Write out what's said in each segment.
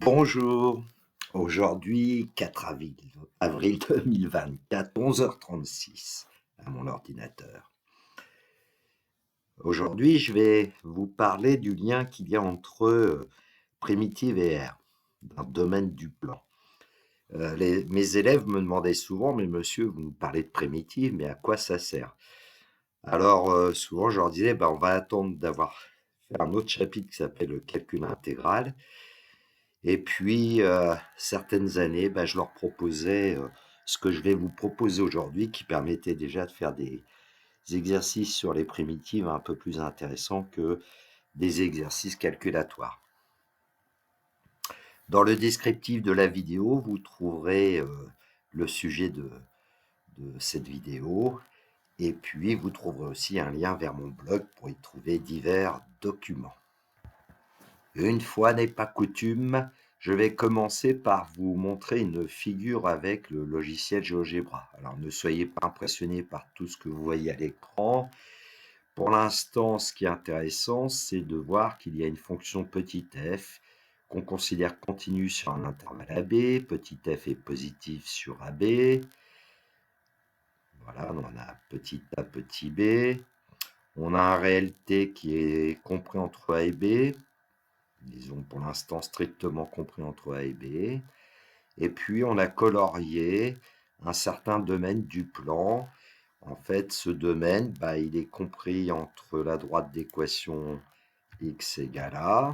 Bonjour, aujourd'hui 4 avril 2024, 11h36 à mon ordinateur. Aujourd'hui, je vais vous parler du lien qu'il y a entre primitive et R, dans le domaine du plan. Mes élèves me demandaient souvent, mais monsieur, vous nous parlez de primitive, mais à quoi ça sert? Alors, souvent, je leur disais, on va attendre d'avoir fait un autre chapitre qui s'appelle le calcul intégral. Et puis, certaines années, je leur proposais ce que je vais vous proposer aujourd'hui, qui permettait déjà de faire des exercices sur les primitives un peu plus intéressants que des exercices calculatoires. Dans le descriptif de la vidéo, vous trouverez le sujet de cette vidéo, et puis vous trouverez aussi un lien vers mon blog pour y trouver divers documents. Une fois n'est pas coutume, je vais commencer par vous montrer une figure avec le logiciel GeoGebra. Alors ne soyez pas impressionnés par tout ce que vous voyez à l'écran. Pour l'instant, ce qui est intéressant, c'est de voir qu'il y a une fonction petit f qu'on considère continue sur un intervalle AB. Petit f est positif sur AB. Voilà, on a petit a, petit b. On a un réel t qui est compris entre A et B. Disons pour l'instant strictement compris entre A et B. Et puis on a colorié un certain domaine du plan. En fait, ce domaine, il est compris entre la droite d'équation x égale A,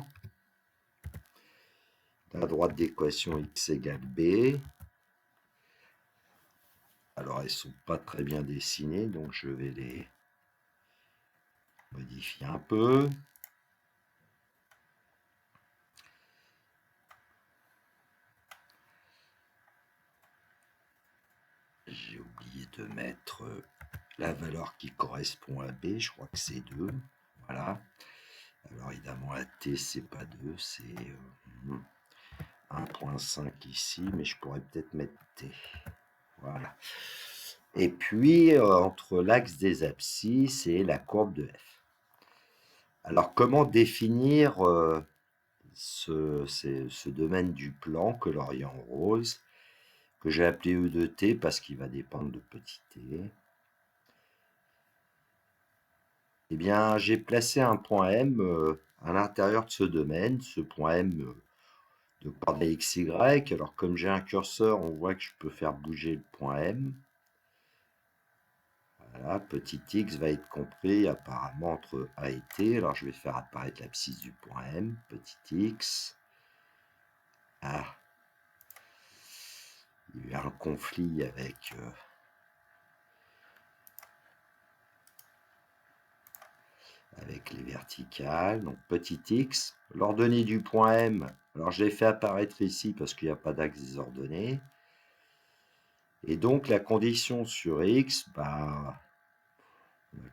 la droite d'équation x égale B. Alors, elles ne sont pas très bien dessinées, donc je vais les modifier un peu. J'ai oublié de mettre la valeur qui correspond à B, je crois que c'est 2. Voilà. Alors évidemment, la T, c'est pas 2, c'est 1.5 ici, mais je pourrais peut-être mettre T. Voilà. Et puis, entre l'axe des abscisses et la courbe de F. Alors, comment définir ce domaine du plan colorié en rose, que j'ai appelé E de T parce qu'il va dépendre de petit t? Eh bien, j'ai placé un point M à l'intérieur de ce domaine, ce point M de coordonnées x, y. Alors, comme j'ai un curseur, on voit que je peux faire bouger le point M. Voilà, petit x va être compris apparemment entre A et T. Alors, je vais faire apparaître l'abscisse du point M, petit x. Ah, il y a eu un conflit avec les verticales. Donc, petit x. L'ordonnée du point M, alors je l'ai fait apparaître ici parce qu'il n'y a pas d'axe désordonné. Et donc, la condition sur x, on a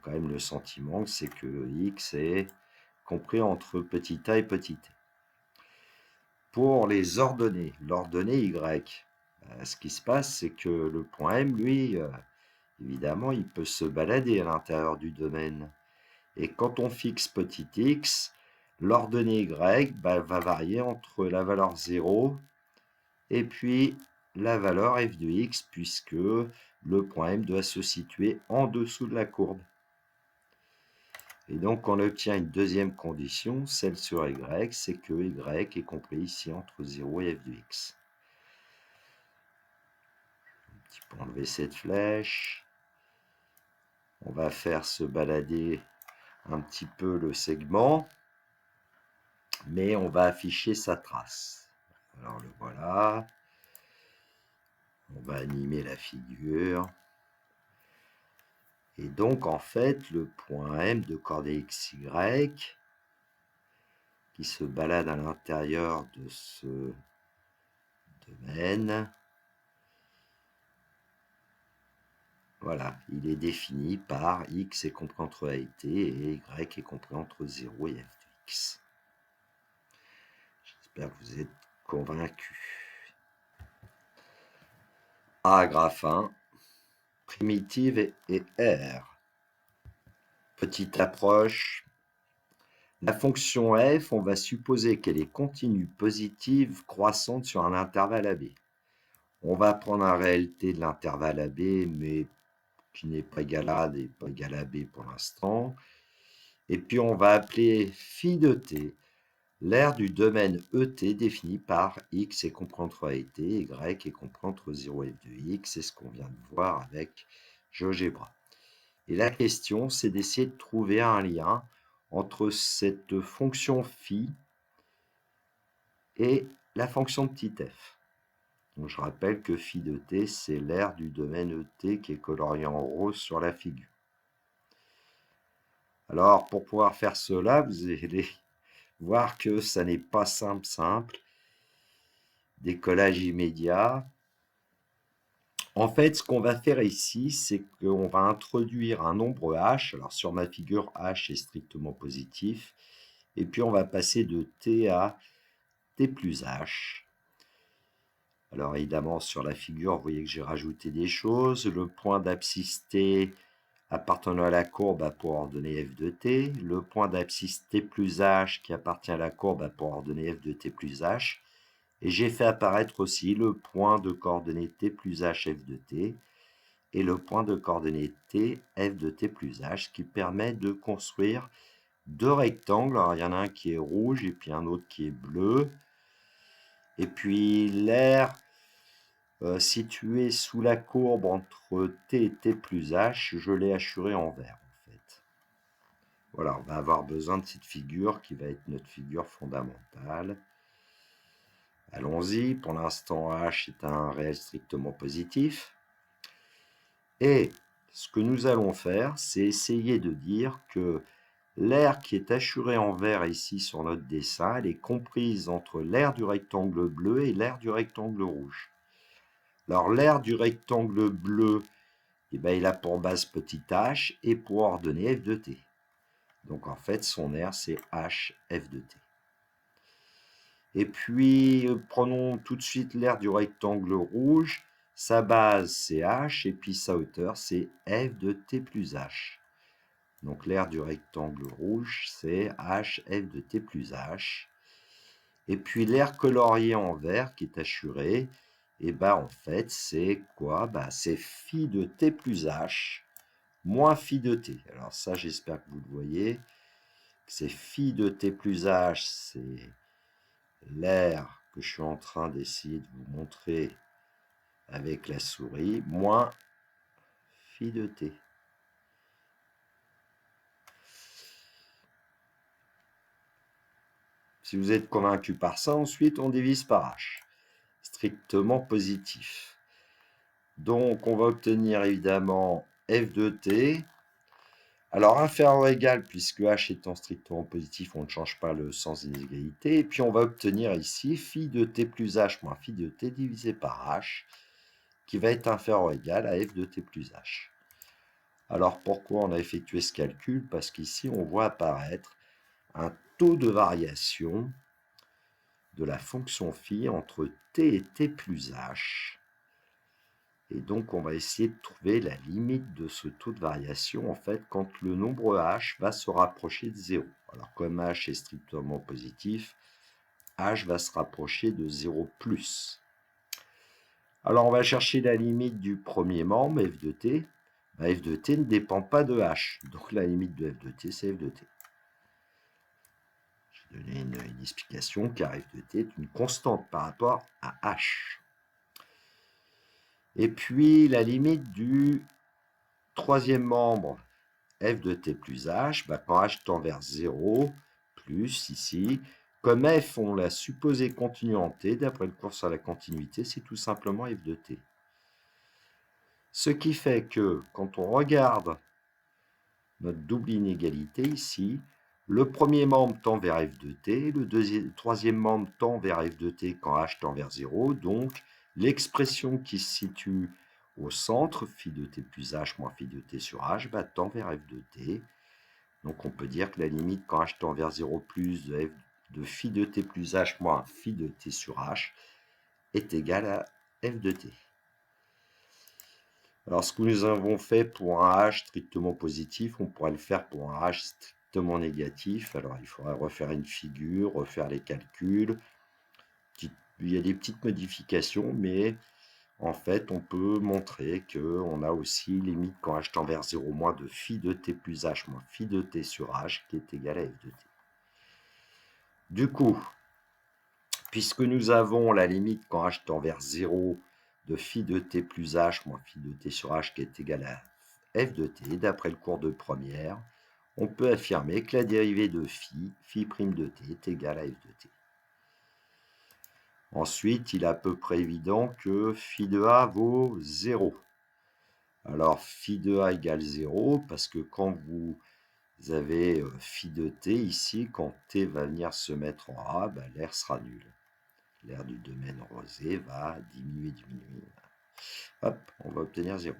quand même le sentiment que c'est que x est compris entre petit a et petit t. Pour les ordonnées, l'ordonnée y, ce qui se passe, c'est que le point M, lui, évidemment, il peut se balader à l'intérieur du domaine. Et quand on fixe petit x, l'ordonnée y va varier entre la valeur 0 et puis la valeur f de x, puisque le point M doit se situer en dessous de la courbe. Et donc, on obtient une deuxième condition, celle sur y, c'est que y est compris ici entre 0 et f de x. Un petit peu enlever cette flèche. On va faire se balader un petit peu le segment, mais on va afficher sa trace. Alors, le voilà. On va animer la figure. Et donc, en fait, le point M de coordonnées x, y, qui se balade à l'intérieur de ce domaine, voilà, il est défini par x est compris entre a et t et y est compris entre 0 et f de x. J'espère que vous êtes convaincus. Paragraphe 1. Primitive et R. Petite approche. La fonction f, on va supposer qu'elle est continue positive croissante sur un intervalle AB. On va prendre un réalité de l'intervalle AB, mais qui n'est pas égal à A, n'est pas égal à B pour l'instant. Et puis on va appeler phi de t l'aire du domaine ET défini par x est compris entre a et t, y est compris entre 0 et f de x, c'est ce qu'on vient de voir avec GeoGebra. Et la question, c'est d'essayer de trouver un lien entre cette fonction phi et la fonction petit f. Donc je rappelle que phi de t, c'est l'aire du domaine ET qui est colorié en rose sur la figure. Alors, pour pouvoir faire cela, vous allez voir que ça n'est pas simple. Décollage immédiat. En fait, ce qu'on va faire ici, c'est qu'on va introduire un nombre h. Alors, sur ma figure, h est strictement positif. Et puis, on va passer de t à t plus h. Alors, évidemment, sur la figure, vous voyez que j'ai rajouté des choses. Le point d'abscisse t appartenant à la courbe a pour ordonnée f de t. Le point d'abscisse t plus h qui appartient à la courbe a pour ordonnée f de t plus h. Et j'ai fait apparaître aussi le point de coordonnées t plus h f de t et le point de coordonnées t f de t plus h qui permet de construire deux rectangles. Alors, il y en a un qui est rouge et puis un autre qui est bleu. Et puis l'aire située sous la courbe entre t et t plus h, je l'ai hachuré en vert en fait. Voilà, on va avoir besoin de cette figure qui va être notre figure fondamentale. Allons-y, pour l'instant h est un réel strictement positif. Et ce que nous allons faire, c'est essayer de dire que l'aire qui est hachurée en vert ici sur notre dessin, elle est comprise entre l'aire du rectangle bleu et l'aire du rectangle rouge. Alors l'aire du rectangle bleu, eh bien, il a pour base petit h et pour ordonnée f de t. Donc en fait, son aire, c'est h f de t. Et puis, prenons tout de suite l'aire du rectangle rouge. Sa base, c'est h, et puis sa hauteur, c'est f de t plus h. Donc l'aire du rectangle rouge, c'est h f de t plus h. Et puis l'aire coloriée en vert, qui est hachurée, et en fait, c'est quoi? C'est phi de t plus h moins phi de t. Alors ça, j'espère que vous le voyez. C'est phi de t plus h, c'est l'aire que je suis en train d'essayer de vous montrer avec la souris, moins phi de t. Si vous êtes convaincu par ça, ensuite on divise par h. Strictement positif. Donc on va obtenir évidemment f de t. Alors inférieur ou égal, puisque h étant strictement positif, on ne change pas le sens des inégalités. Et puis on va obtenir ici phi de t plus h moins phi de t divisé par h, qui va être inférieur ou égal à f de t plus h. Alors pourquoi on a effectué ce calcul? Parce qu'ici on voit apparaître un taux de variation de la fonction phi entre t et t plus h. Et donc on va essayer de trouver la limite de ce taux de variation en fait quand le nombre h va se rapprocher de 0. Alors comme h est strictement positif, h va se rapprocher de 0 plus. Alors on va chercher la limite du premier membre, f de t. F de t ne dépend pas de h. Donc la limite de f de t, c'est f de t. Je vais donner une explication car f de t est une constante par rapport à h. Et puis la limite du troisième membre, f de t plus h, quand h tend vers 0, plus ici, comme f, on l'a supposé continu en t, d'après le cours sur la continuité, c'est tout simplement f de t. Ce qui fait que, quand on regarde notre double inégalité ici, le premier membre tend vers f de t, le troisième membre tend vers f de t quand h tend vers 0, donc l'expression qui se situe au centre, phi de t plus h moins phi de t sur h, tend vers f de t. Donc on peut dire que la limite quand h tend vers 0 plus de phi de t plus h moins phi de t sur h est égale à f de t. Alors ce que nous avons fait pour un h strictement positif, on pourrait le faire pour un h strictement négatif. Alors, il faudrait refaire une figure, refaire les calculs. Il y a des petites modifications, mais en fait, on peut montrer qu'on a aussi limite quand h tend vers 0 moins de phi de t plus h moins phi de t sur h qui est égal à f de t. Du coup, puisque nous avons la limite quand h tend vers 0 de phi de t plus h moins phi de t sur h qui est égal à f de t, d'après le cours de première, on peut affirmer que la dérivée de phi prime de t est égale à f de t. Ensuite, il est à peu près évident que phi de a vaut 0. Alors, phi de a égale 0, parce que quand vous avez phi de t ici, quand t va venir se mettre en a, l'air sera nul. L'air du domaine rosé va diminuer. Hop, on va obtenir 0.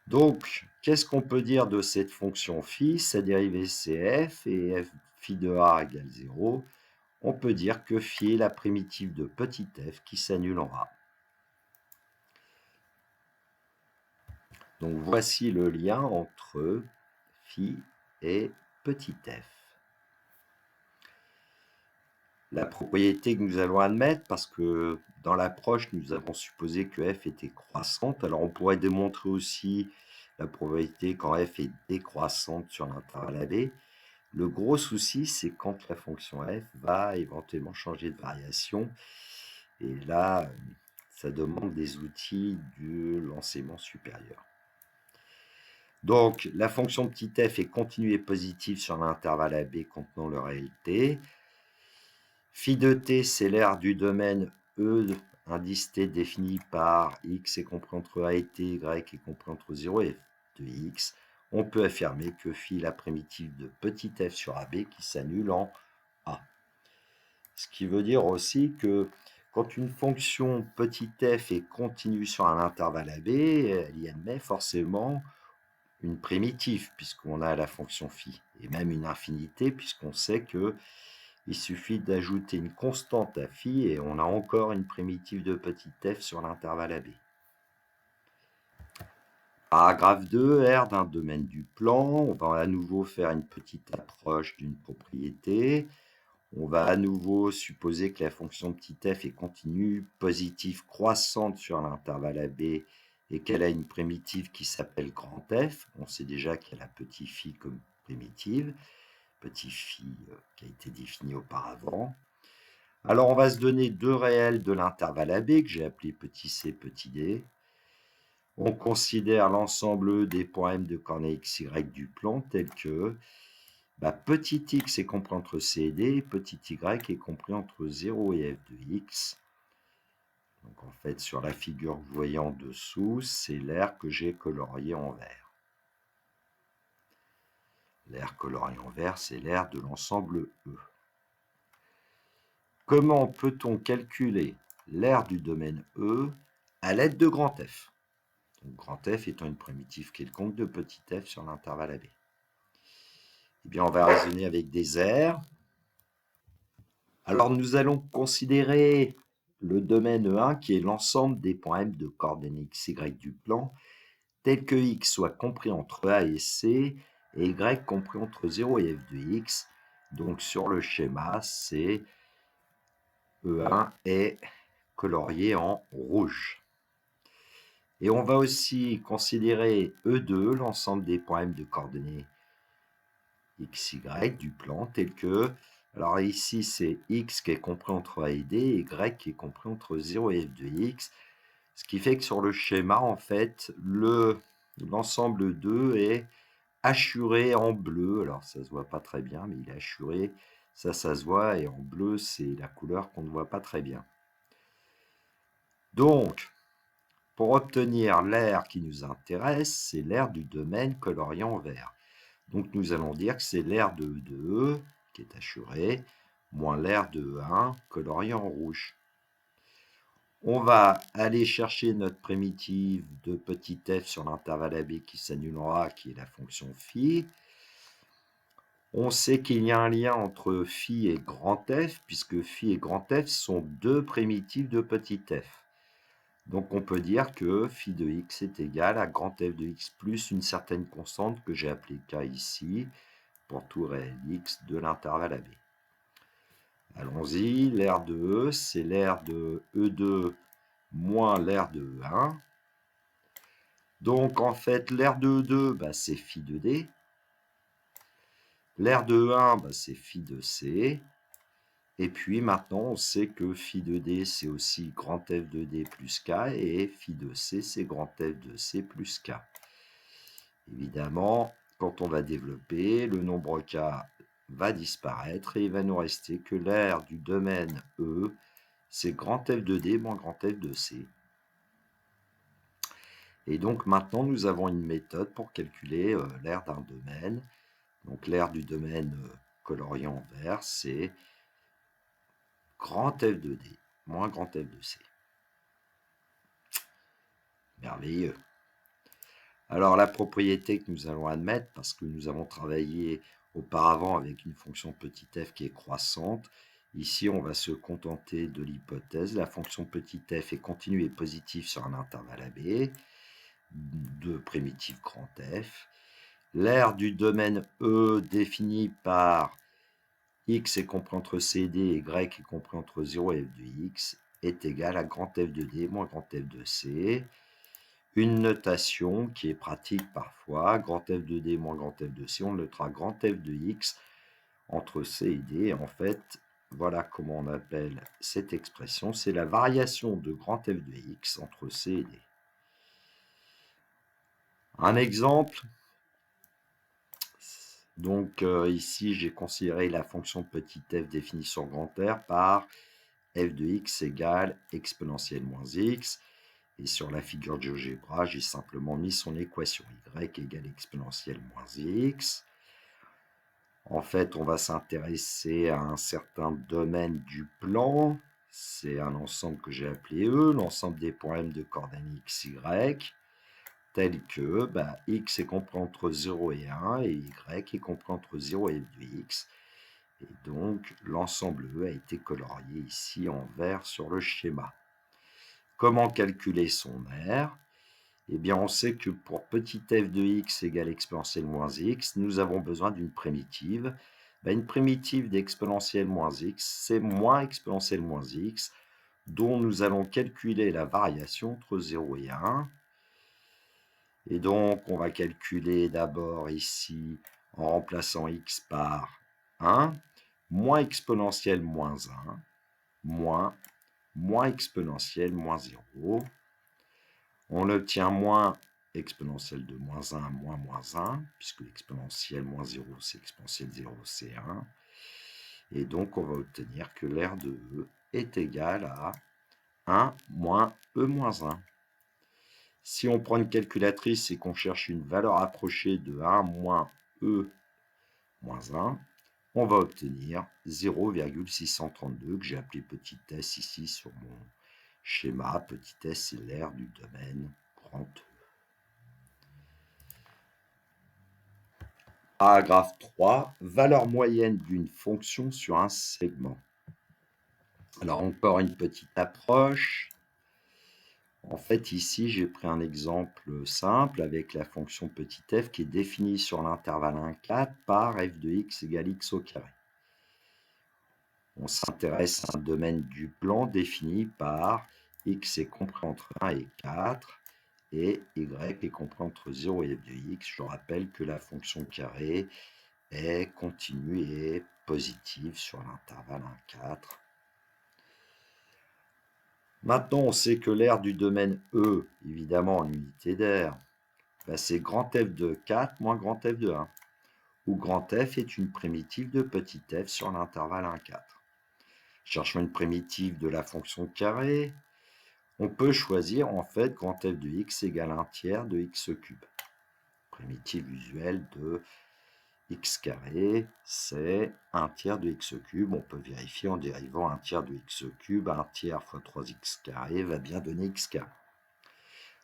Donc, qu'est-ce qu'on peut dire de cette fonction phi? Sa dérivée c'est f, et phi de a égale 0. On peut dire que phi est la primitive de petit f qui s'annule en a. Donc, voici le lien entre phi et petit f. La propriété que nous allons admettre, parce que dans l'approche, nous avons supposé que f était croissante. Alors, on pourrait démontrer aussi la probabilité quand f est décroissante sur l'intervalle AB. Le gros souci, c'est quand la fonction f va éventuellement changer de variation. Et là, ça demande des outils de l'enseignement supérieur. Donc, la fonction petit f est continue et positive sur l'intervalle AB contenant le réel t. Phi de t, c'est l'aire du domaine E, indice t défini par x est compris entre a et t, y est compris entre 0 et f de x. On peut affirmer que phi est la primitive de petit f sur AB qui s'annule en a. Ce qui veut dire aussi que quand une fonction petit f est continue sur un intervalle AB, elle y admet forcément une primitive, puisqu'on a la fonction phi, et même une infinité, puisqu'on sait que il suffit d'ajouter une constante à phi et on a encore une primitive de petit f sur l'intervalle AB. Paragraphe 2, R d'un domaine du plan. On va à nouveau faire une petite approche d'une propriété. On va à nouveau supposer que la fonction petit f est continue, positive, croissante sur l'intervalle AB et qu'elle a une primitive qui s'appelle grand F. On sait déjà qu'elle a petit phi comme primitive. Petit phi qui a été défini auparavant. Alors, on va se donner deux réels de l'intervalle AB, que j'ai appelé petit c, petit d. On considère l'ensemble des points M de coordonnées x, y du plan tel que petit x est compris entre c et d, petit y est compris entre 0 et f de x. Donc, en fait, sur la figure que vous voyez en dessous, c'est l'aire que j'ai coloriée en vert. L'aire coloriée en vert, c'est l'aire de l'ensemble E. Comment peut-on calculer l'aire du domaine E à l'aide de grand F? Donc, grand F étant une primitive quelconque de petit f sur l'intervalle AB. Eh bien, on va raisonner avec des aires. Alors, nous allons considérer le domaine E1 qui est l'ensemble des points M de coordonnées x, y du plan, tel que x soit compris entre A et C et y compris entre 0 et f de x. Donc, sur le schéma, c'est E1 est colorié en rouge. Et on va aussi considérer E2, l'ensemble des points M de coordonnées x, y du plan, tel que, alors ici c'est x qui est compris entre a et d, et y qui est compris entre 0 et f de x, ce qui fait que sur le schéma, en fait, l'ensemble 2 est hachuré en bleu. Alors ça se voit pas très bien, mais il est hachuré, ça se voit, et en bleu, c'est la couleur qu'on ne voit pas très bien. Donc, pour obtenir l'aire qui nous intéresse, c'est l'aire du domaine colorié en vert. Donc nous allons dire que c'est l'aire de E2, qui est hachuré, moins l'aire de E1, colorié en rouge. On va aller chercher notre primitive de petit f sur l'intervalle AB qui s'annule en A, qui est la fonction phi. On sait qu'il y a un lien entre phi et grand F, puisque phi et grand F sont deux primitives de petit f. Donc on peut dire que phi de x est égal à grand F de x plus une certaine constante que j'ai appelée k ici, pour tout réel x de l'intervalle AB. Allons-y, l'aire de E, c'est l'aire de E2 moins l'aire de E1. Donc en fait, l'aire de E2, bah, c'est phi de D. L'aire de E1, bah, c'est phi de C. Et puis maintenant, on sait que phi de D, c'est aussi grand F de D plus K, et phi de C, c'est grand F de C plus K. Évidemment, quand on va développer, le nombre K va disparaître et il va nous rester que l'aire du domaine E, c'est grand F de D moins grand F de C. Et donc maintenant, nous avons une méthode pour calculer l'aire d'un domaine. Donc l'aire du domaine colorié en vert, c'est grand F de D moins grand F de C. Merveilleux. Alors la propriété que nous allons admettre, parce que nous avons travaillé auparavant avec une fonction petit f qui est croissante, ici on va se contenter de l'hypothèse, la fonction petit f est continue et positive sur un intervalle AB, de primitive grand F. L'aire du domaine E défini par x est compris entre c et d et y est compris entre 0 et f de x est égal à grand F de d moins grand F de c. Une notation qui est pratique parfois, grand F de D moins grand F de C, on notera grand F de X entre C et D. En fait, voilà comment on appelle cette expression, c'est la variation de grand F de X entre C et D. Un exemple, donc ici j'ai considéré la fonction petit f définie sur grand R par f de x égale exponentielle moins x. Et sur la figure de GeoGebra, j'ai simplement mis son équation y égale exponentielle moins x. En fait, on va s'intéresser à un certain domaine du plan. C'est un ensemble que j'ai appelé E, l'ensemble des points M de coordonnées x, y, tel que x est compris entre 0 et 1 et y est compris entre 0 et f de x. Et donc, l'ensemble E a été colorié ici en vert sur le schéma. Comment calculer son aire? Eh bien, on sait que pour petit f de x égale exponentielle moins x, nous avons besoin d'une primitive. Une primitive d'exponentielle moins x, c'est moins exponentielle moins x, dont nous allons calculer la variation entre 0 et 1. Et donc, on va calculer d'abord ici, en remplaçant x par 1, moins exponentielle moins 1, moins exponentielle moins 0. On obtient moins exponentielle de moins 1 à moins 1, puisque l'exponentielle moins 0, c'est exponentielle 0, c'est 1. Et donc, on va obtenir que l'aire de E est égale à 1 moins E moins 1. Si on prend une calculatrice et qu'on cherche une valeur approchée de 1 moins E moins 1, on va obtenir 0,632 que j'ai appelé petit s ici sur mon schéma. Petit s, c'est l'aire du domaine grand E. Paragraphe 3, valeur moyenne d'une fonction sur un segment. Alors encore une petite approche. En fait, ici, j'ai pris un exemple simple avec la fonction petit f qui est définie sur l'intervalle 1, 4 par f de x égale x au carré. On s'intéresse à un domaine du plan défini par x est compris entre 1 et 4 et y est compris entre 0 et f de x. Je rappelle que la fonction carré est continue et positive sur l'intervalle 1, 4. Maintenant, on sait que l'aire du domaine E, évidemment en unité d'aire, c'est grand F de 4 moins grand F de 1, où grand F est une primitive de petit f sur l'intervalle 1, 4. Cherchons une primitive de la fonction carré. On peut choisir en fait grand F de x égale 1 tiers de x cube. Primitive usuelle de x carré, c'est 1 tiers de x cube. On peut vérifier en dérivant 1 tiers de x cube. 1 tiers fois 3x carré va bien donner x carré.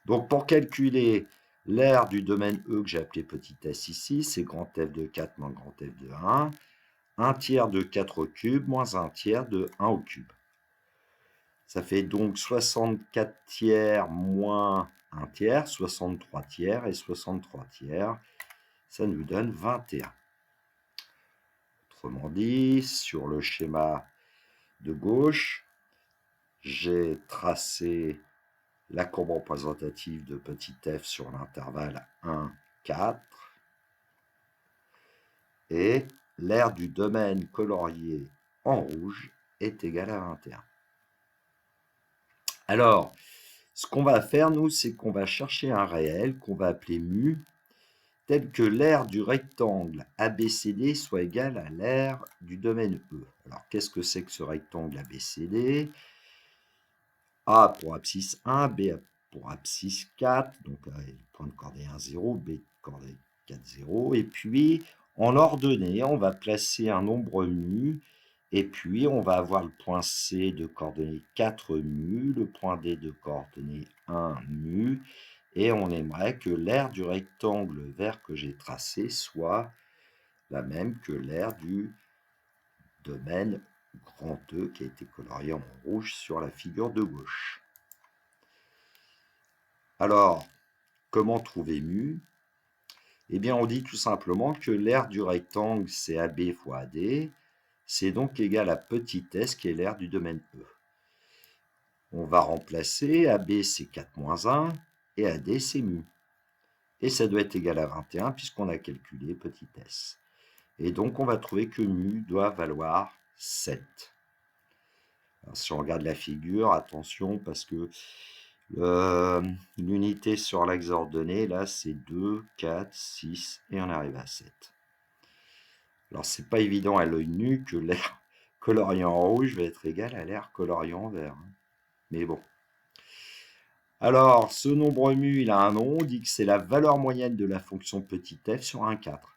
Donc pour calculer l'aire du domaine E que j'ai appelé petit s ici, c'est grand F de 4 moins grand F de 1. 1 tiers de 4 au cube moins 1 tiers de 1 au cube. Ça fait donc 64 tiers moins 1 tiers, 63 tiers, et 63 tiers, ça nous donne 21. Autrement dit, sur le schéma de gauche, j'ai tracé la courbe représentative de petit f sur l'intervalle 1, 4, et l'aire du domaine colorié en rouge est égale à 21. Alors, ce qu'on va faire, nous, c'est qu'on va chercher un réel qu'on va appeler mu, tel que l'aire du rectangle ABCD soit égale à l'aire du domaine E. Alors, qu'est-ce que c'est que ce rectangle ABCD? A pour abscisse 1, B pour abscisse 4, donc point de coordonnée 1, 0, B de coordonnée 4, 0, et puis en ordonnée, on va placer un nombre mu, et puis on va avoir le point C de coordonnée 4 mu, le point D de coordonnée 1 mu, et on aimerait que l'aire du rectangle vert que j'ai tracé soit la même que l'aire du domaine grand E qui a été colorié en rouge sur la figure de gauche. Alors, comment trouver mu? Eh bien, on dit tout simplement que l'aire du rectangle, c'est AB fois AD, c'est donc égal à petit s qui est l'aire du domaine E. On va remplacer AB, c'est 4 moins 1, et AD, c'est mu. Et ça doit être égal à 21 puisqu'on a calculé petit s. Et donc, on va trouver que mu doit valoir 7. Alors, si on regarde la figure, attention, parce que l'unité sur l'axe ordonné, là, c'est 2, 4, 6, et on arrive à 7. Alors, c'est pas évident à l'œil nu que l'aire colorié en rouge va être égal à l'aire colorié en vert. Mais bon. Alors, ce nombre mu, il a un nom, on dit que c'est la valeur moyenne de la fonction petit f sur un 4.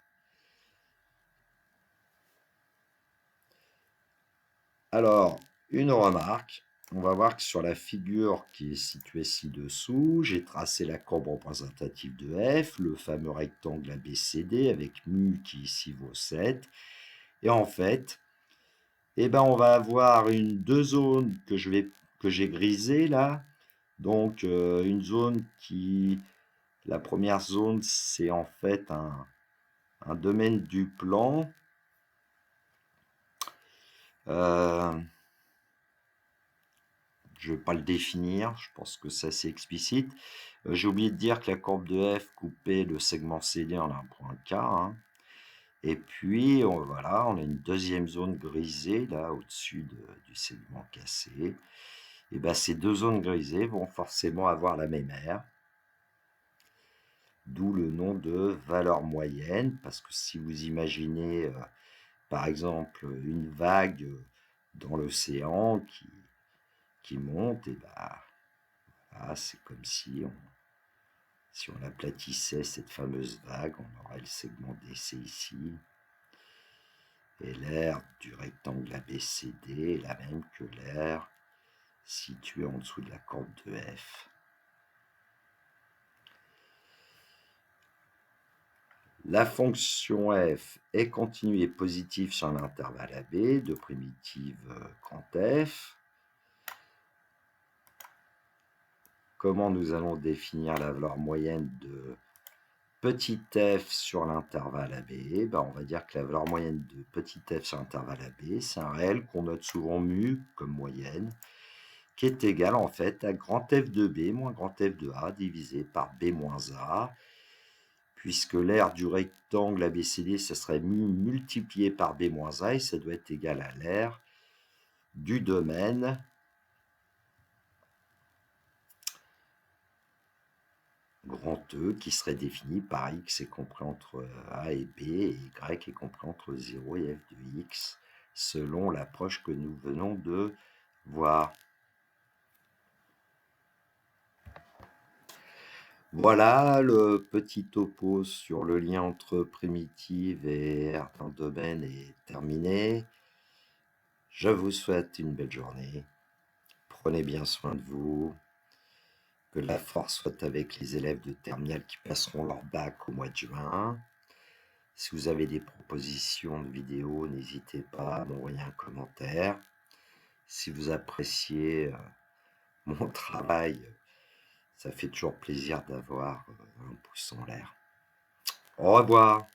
Alors, une remarque, on va voir que sur la figure qui est située ci-dessous, j'ai tracé la courbe représentative de f, le fameux rectangle ABCD avec mu qui ici vaut 7. Et en fait, on va avoir deux zones que j'ai grisées là. Donc, une zone qui... La première zone, c'est en fait un domaine du plan. Je ne vais pas le définir, je pense que c'est assez explicite. J'ai oublié de dire que la courbe de f coupait le segment CD en un point K. Hein. Et puis, voilà, on a une deuxième zone grisée, là, au-dessus du segment cassé. Et bien, ces deux zones grisées vont forcément avoir la même aire. D'où le nom de valeur moyenne, parce que si vous imaginez, par exemple, une vague dans l'océan qui monte, et ben, c'est comme si on aplatissait cette fameuse vague, on aurait le segment DC ici. Et l'aire du rectangle ABCD est la même que l'aire située en dessous de la courbe de F. La fonction f est continue et positive sur l'intervalle AB de primitive grand F. Comment nous allons définir la valeur moyenne de petit f sur l'intervalle AB? On va dire que la valeur moyenne de petit f sur l'intervalle AB, c'est un réel qu'on note souvent mu comme moyenne, qui est égal en fait à grand F de B moins grand F de A divisé par B moins A, puisque l'aire du rectangle ABCD, ça serait mu multiplié par B moins A, et ça doit être égal à l'aire du domaine grand E, qui serait défini par X est compris entre A et B, et Y est compris entre 0 et F de X, selon l'approche que nous venons de voir. Voilà, le petit topo sur le lien entre primitive et aire d'un domaine est terminé. Je vous souhaite une belle journée. Prenez bien soin de vous. Que la force soit avec les élèves de terminale qui passeront leur bac au mois de juin. Si vous avez des propositions de vidéos, n'hésitez pas à m'envoyer un commentaire. Si vous appréciez mon travail. Ça fait toujours plaisir d'avoir un pouce en l'air. Au revoir.